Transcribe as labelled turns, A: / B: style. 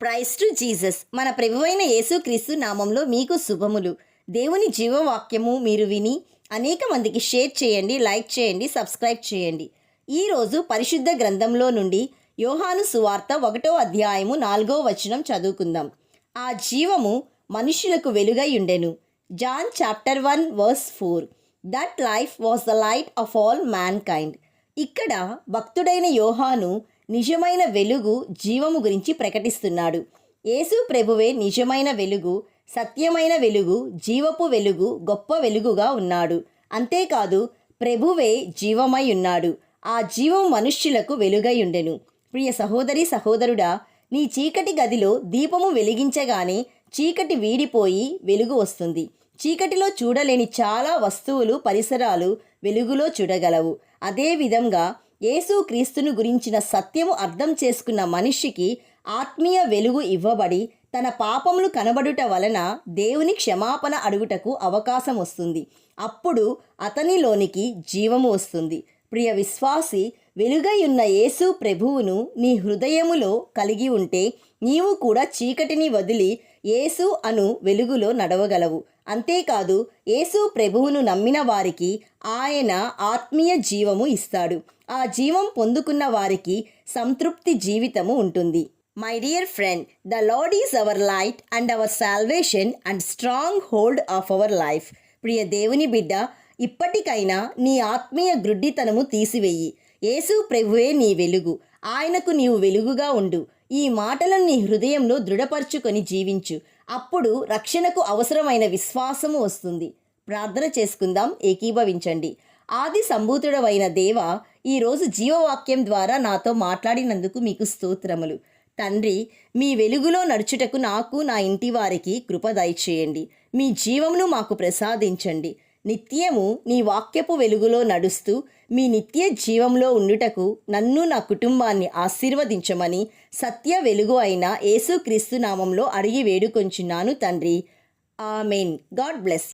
A: Praise to Jesus. మన ప్రభువైన యేసుక్రీస్తు నామంలో మీకు శుభములు. దేవుని జీవవాక్యము మీరు విని అనేక మందికి షేర్ చేయండి, లైక్ చేయండి, సబ్స్క్రైబ్ చేయండి. ఈరోజు పరిశుద్ధ గ్రంథంలో నుండి యోహాను సువార్త 1వ అధ్యాయము 4వ వచనం చదువుకుందాం. ఆ జీవము మనుష్యులకు వెలుగై ఉండెను. John chapter 1 verse 4. That life was the light of all mankind. ఇక్కడ భక్తుడైన యోహాను నిజమైన వెలుగు, జీవము గురించి ప్రకటిస్తున్నాడు. యేసు ప్రభువే నిజమైన వెలుగు, సత్యమైన వెలుగు, జీవపు వెలుగు, గొప్ప వెలుగుగా ఉన్నాడు. అంతేకాదు ప్రభువే జీవమై ఉన్నాడు. ఆ జీవం మనుష్యులకు వెలుగై ఉండెను. ప్రియ సహోదరి సహోదరుడా, నీ చీకటి గదిలో దీపము వెలిగించగానే చీకటి వీడిపోయి వెలుగు వస్తుంది. చీకటిలో చూడలేని చాలా వస్తువులు, పరిసరాలు వెలుగులో చూడగలవు. అదేవిధంగా యేసు క్రీస్తును గురించిన సత్యము అర్థం చేసుకున్న మనిషికి ఆత్మీయ వెలుగు ఇవ్వబడి తన పాపములు కనబడుట వలన దేవుని క్షమాపణ అడుగుటకు అవకాశం వస్తుంది. అప్పుడు అతనిలోనికి జీవము వస్తుంది. ప్రియ విశ్వాసి, వెలుగై ఉన్న యేసు ప్రభువును నీ హృదయములో కలిగి ఉంటే నీవు కూడా చీకటిని వదిలి యేసు అను వెలుగులో నడవగలవు. అంతేకాదు యేసు ప్రభువును నమ్మిన వారికి ఆయన ఆత్మీయ జీవము ఇస్తాడు. ఆ జీవం పొందుకున్న వారికి సంతృప్తి జీవితము ఉంటుంది. My dear friend, the Lord is our light and our salvation and stronghold of our life. ప్రియ దేవుని బిడ్డ, ఇప్పటికైనా నీ ఆత్మీయ గ్రుడ్డితనము తీసివేయి. యేసు ప్రభువే నీ వెలుగు. ఆయనకు నీవు వెలుగుగా ఉండు. ఈ మాటలను నీ హృదయంలో దృఢపరుచుకొని జీవించు. అప్పుడు రక్షణకు అవసరమైన విశ్వాసము వస్తుంది. ప్రార్థన చేసుకుందాం, ఏకీభవించండి. ఆది సంభూతుడవైన దేవ, ఈరోజు జీవవాక్యం ద్వారా నాతో మాట్లాడినందుకు మీకు స్తోత్రములు. తండ్రి, మీ వెలుగులో నడుచుటకు నాకు, నా ఇంటి వారికి కృప దయచేయండి. మీ జీవమును మాకు ప్రసాదించండి. నిత్యము నీ వాక్యపు వెలుగులో నడుస్తూ మీ నిత్య జీవంలో ఉండుటకు నన్ను, నా కుటుంబాన్ని ఆశీర్వదించమని సత్య వెలుగు అయిన యేసుక్రీస్తు నామంలో అడిగి వేడుకొంచున్నాను తండ్రి. ఆమెన్. God bless.